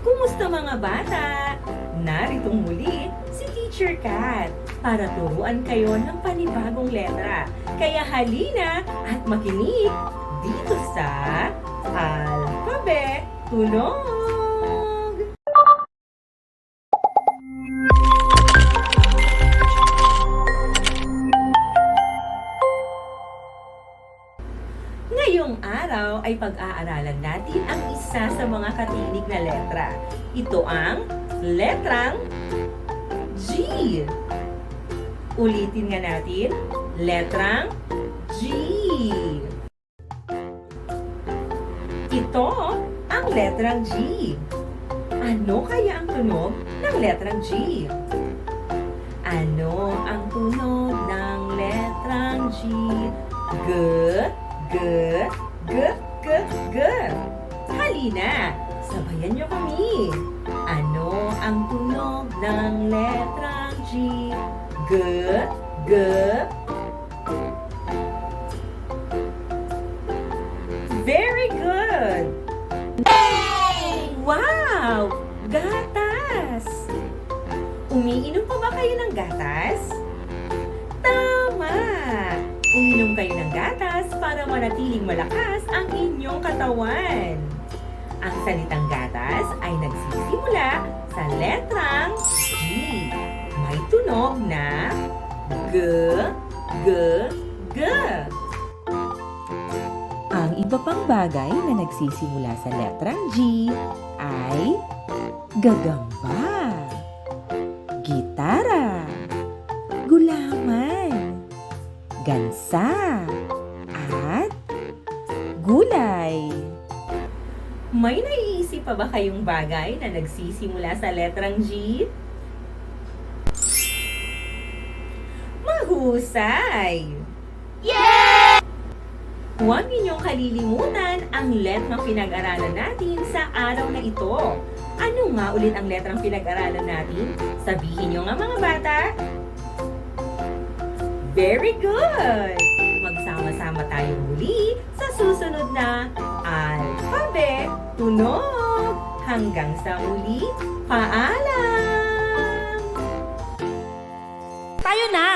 Kumusta mga bata? Naritong muli si Teacher Kat para turuan kayo ng panibagong letra. Kaya halina at makinig dito sa Alphabet Tunog! Ngayong araw ay pag-aaralan natin ang isa sa mga katinig na letra. Ito ang letrang G. Ulitin nga natin, letrang G. Ito ang letrang G. Ano kaya ang tunog ng letrang G? Ano ang tunog ng letrang G? G, G, G, G, G. Halina, sabayan niyo kami. Ano ang tunog ng letrang G? G, G. Very good. Wow! Gatas! Umiinom pa ba kayo ng gatas? Tama! Uminom kayo ng gatas para manatiling malakas ang inyong katawan. Ang salitang gatas ay nagsisimula sa letrang G. May tunog na G, G, G. Ang iba pang bagay na nagsisimula sa letrang G ay gagamba, gitara, gulaman, gansa, at gulay. May naiisip pa ba kayong bagay na nagsisimula sa letrang G? Mahusay! Yeah! Huwag ninyong kalilimutan ang letrang pinag-aralan natin sa araw na ito. Ano nga ulit ang letrang pinag-aralan natin? Sabihin nyo nga mga bata! Very good! Magsama-sama tayong muli sa susunod na Alphabet Tunog! Hanggang sa muli, paalam! Tayo na!